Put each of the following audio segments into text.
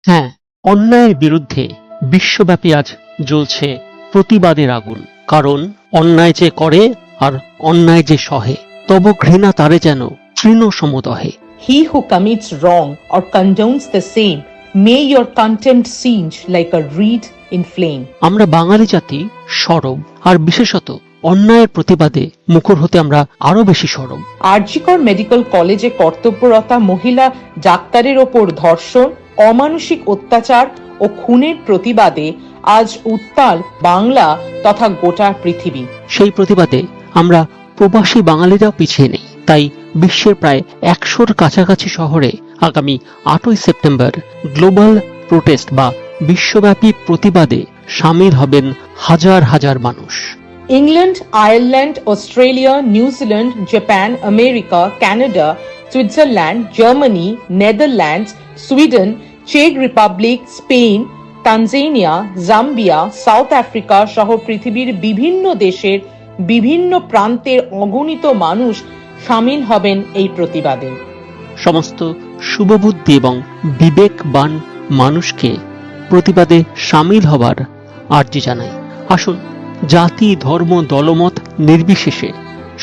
হ্যাঁ, অন্যায়ের বিরুদ্ধে বিশ্বব্যাপী আজ জ্বলছে প্রতিবাদের আগুন। কারণ অন্যায় যে করে আর অন্যায় যে সহে, তব ঘৃণা তারে যেন তৃণ সমদহে। He who commits wrong or condones the same, may your contempt singe like a reed in flame. আমরা বাঙালি জাতি সরব, আর বিশেষত অন্যায়ের প্রতিবাদে মুখর হতে আমরা আরো বেশি সরব। আরজিকর মেডিকেল কলেজে কর্তব্যরতা মহিলা ডাক্তারের ওপর ধর্ষণ, অমানসিক অত্যাচার ও খুনের প্রতিবাদে আজ উত্তাল বাংলা তথা গোটা পৃথিবী। সেই প্রতিবাদে আমরা প্রবাসী বাঙালিরাও পিছিয়ে নেই। তাই বিশ্বের প্রায় 100-র কাছাকাছি শহরে আগামী 8ই সেপ্টেম্বর গ্লোবাল প্রোটেস্ট বা বিশ্বব্যাপী প্রতিবাদে সামিল হবেন হাজার হাজার মানুষ। England, Ireland, Australia, New Zealand, Japan, America, Canada, Switzerland, Germany, Netherlands, Sweden, চেক Republic, Spain, Tanzania, Zambia, South Africa সহ পৃথিবীর বিভিন্ন দেশের বিভিন্ন প্রান্তের অগণিত মানুষ সামিল হবেন এই প্রতিবাদে। সমস্ত শুভবুদ্ধি এবং বিবেকবান মানুষকে প্রতিবাদে সামিল হবার আর্জি জানাই। আসুন, জাতি, ধর্ম, দলমত নির্বিশেষে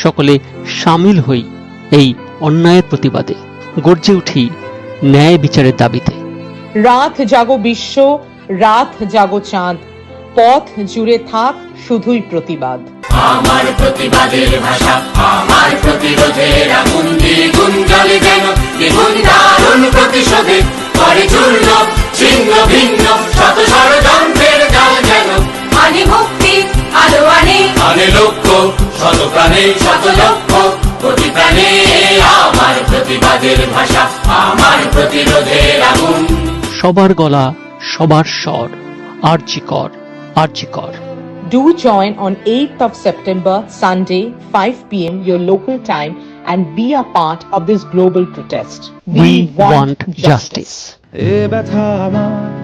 সকলে সামিল হই এই অন্যায়ের প্রতিবাদে, গর্জে উঠি ন্যায় বিচারের দাবিতে। রাত জাগো বিশ্ব, রাত জাগো চাঁদ, পথ জুড়ে থাক শুধুই প্রতিবাদ। আমার প্রতিবাদের ভাষা, আমার প্রতিরোধের আগুন, দ্বিগুণ জ্বলে যেন দ্বিগুণ দারুণ প্রতিশোধে করে চূর্ণ ছিন্ন ভিন্ন শত ষড়যন্ত্রের জাল যেন আনে মুক্তি আলো আনে লক্ষ্য শত প্রাণে শত লক্ষ্য কোটি প্রাণে। আমার প্রতিবাদের ভাষা, আমার প্রতিরোধের আগুন। সবার গলা, সবার স্বর, আরজি কর, আরজি কর। Do join on 8th of September, Sunday, 5 p.m. your local time, and be a part of this global protest. We want justice. এ ব্যথা আমার